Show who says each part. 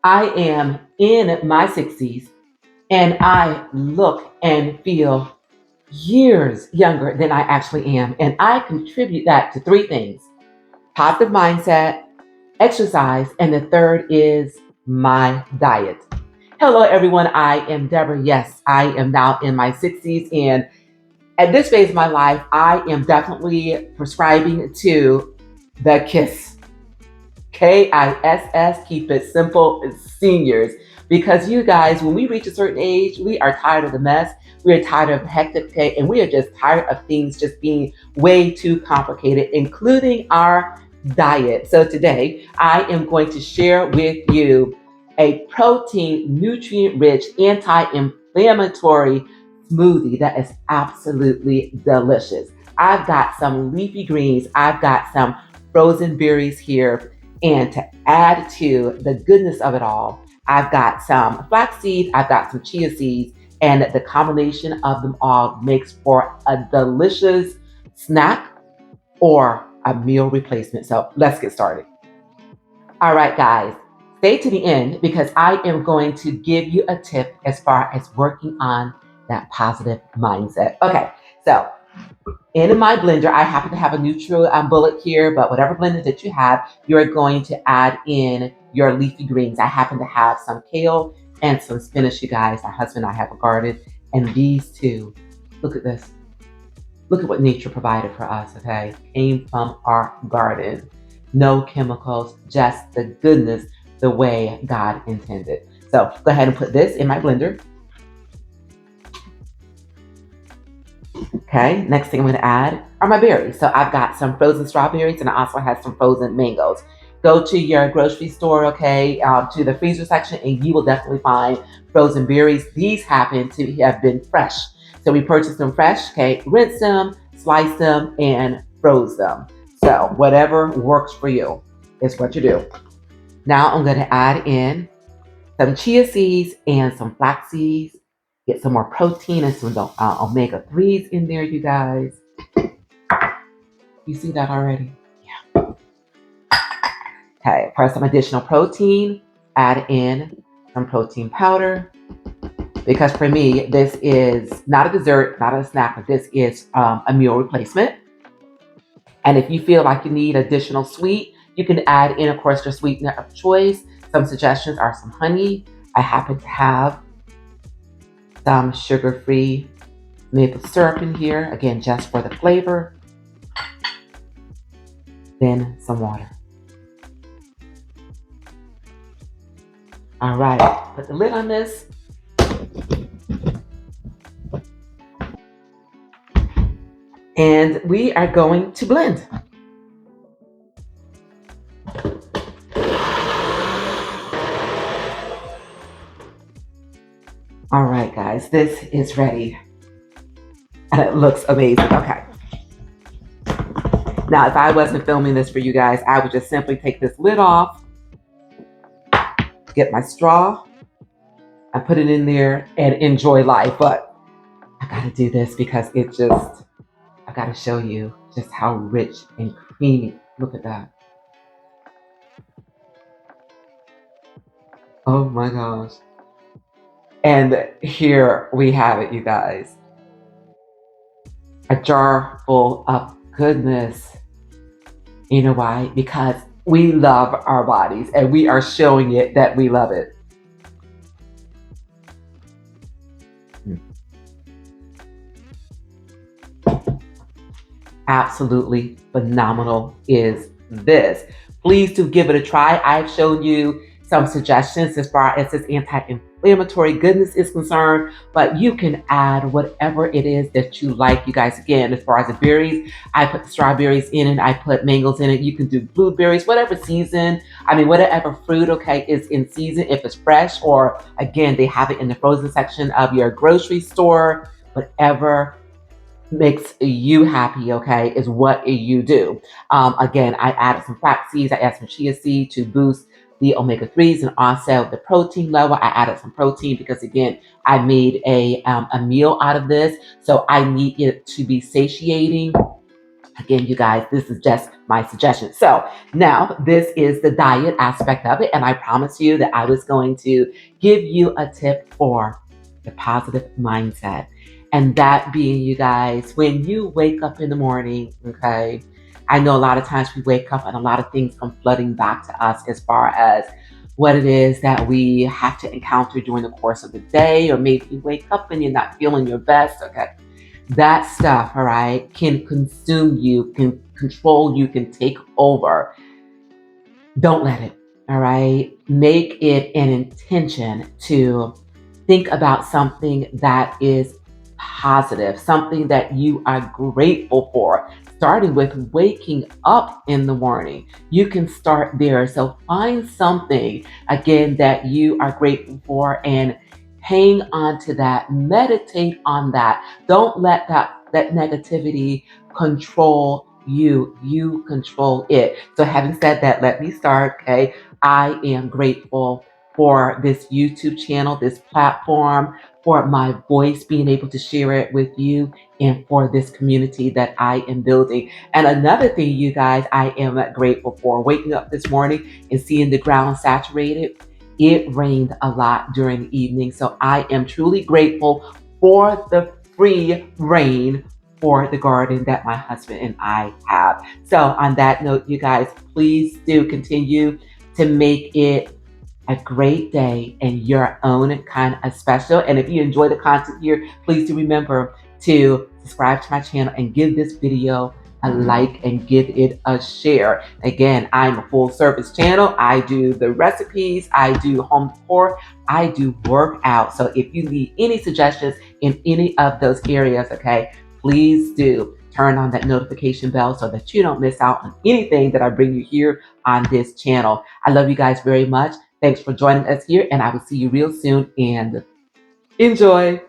Speaker 1: I am in my 60s and I look and feel years younger than I actually am. And I contribute that to three things: positive mindset, exercise, and the third is my diet. Hello, everyone. I am Deborah. Yes, I am now in my 60s. And at this phase of my life, I am definitely prescribing to the KISS. KISS, keep it simple, seniors. Because you guys, when we reach a certain age, we are tired of the mess. We are tired of hectic, okay? And we are just tired of things just being way too complicated, including our diet. So today, I am going to share with you a protein, nutrient rich, anti inflammatory smoothie that is absolutely delicious. I've got some leafy greens, I've got some frozen berries here, and to add to the goodness of it all, I've got some flax seeds, I've got some chia seeds, and the combination of them all makes for a delicious snack or a meal replacement. So let's get started. All right, guys, stay to the end because I am going to give you a tip as far as working on that positive mindset. Okay, so in my blender, I happen to have a neutral bullet here, but whatever blender that you have, you're going to add in your leafy greens. I happen to have some kale and some spinach, you guys. My husband and I have a garden, and these two, look at this. Look at what nature provided for us, okay? Came from our garden. No chemicals, just the goodness, the way God intended. So go ahead and put this in my blender. Okay, next thing I'm going to add are my berries. So I've got some frozen strawberries and I also have some frozen mangoes. Go to your grocery store, okay, to the freezer section, and you will definitely find frozen berries. These happen to have been fresh. So we purchased them fresh, okay, rinse them, slice them, and froze them. So whatever works for you is what you do. Now I'm going to add in some chia seeds and some flax seeds. Get some more protein and some omega 3s in there, you guys. You see that already? Yeah. Okay, for some additional protein, add in some protein powder. Because for me, this is not a dessert, not a snack, but this is a meal replacement. And if you feel like you need additional sweet, you can add in, of course, your sweetener of choice. Some suggestions are some honey. I happen to have some sugar-free maple syrup in here, again, just for the flavor. Then some water. All right, put the lid on this. And we are going to blend. All right, guys, this is ready. And it looks amazing. Okay. Now, if I wasn't filming this for you guys, I would just simply take this lid off, get my straw, and put it in there and enjoy life. But I gotta do this because I gotta show you just how rich and creamy. Look at that. Oh my gosh. And here we have it, you guys. A jar full of goodness. You know why? Because we love our bodies and we are showing it that we love it. Absolutely phenomenal is this. Please do give it a try. I've shown you some suggestions as far as this anti-inflammatory goodness is concerned, but you can add whatever it is that you like. You guys, again, as far as the berries, I put the strawberries in it, I put mangoes in it. You can do blueberries, whatever season, whatever fruit, okay, is in season, if it's fresh, or again, they have it in the frozen section of your grocery store, whatever makes you happy, okay, is what you do. Again, I added some flax seeds, I added some chia seeds to boost the omega 3s and also the protein level. I added some protein because, again, I made a meal out of this. So I need it to be satiating. Again, you guys, this is just my suggestion. So now this is the diet aspect of it. And I promised you that I was going to give you a tip for the positive mindset. And that being, you guys, when you wake up in the morning, okay, I know a lot of times we wake up and a lot of things come flooding back to us as far as what it is that we have to encounter during the course of the day, or maybe you wake up and you're not feeling your best. Okay, that stuff, all right, can consume you, can control you, can take over. Don't let it, all right? Make it an intention to think about something that is positive, something that you are grateful for, starting with waking up in the morning. You can start there. So find something, again, that you are grateful for and hang on to that. Meditate on that. Don't let that negativity control you. You control it. So having said that, let me start. Okay. I am grateful for this YouTube channel, this platform, for my voice, being able to share it with you, and for this community that I am building. And another thing, you guys, I am grateful for waking up this morning and seeing the ground saturated. It rained a lot during the evening. So I am truly grateful for the free rain for the garden that my husband and I have. So on that note, you guys, please do continue to make it a great day and your own kind of special. And if you enjoy the content here, please do remember to subscribe to my channel and give this video a like and give it a share. Again, I'm a full service channel. I do the recipes, I do home decor, I do workout. So if you need any suggestions in any of those areas, okay, please do turn on that notification bell so that you don't miss out on anything that I bring you here on this channel. I love you guys very much. Thanks for joining us here, and I will see you real soon, and enjoy.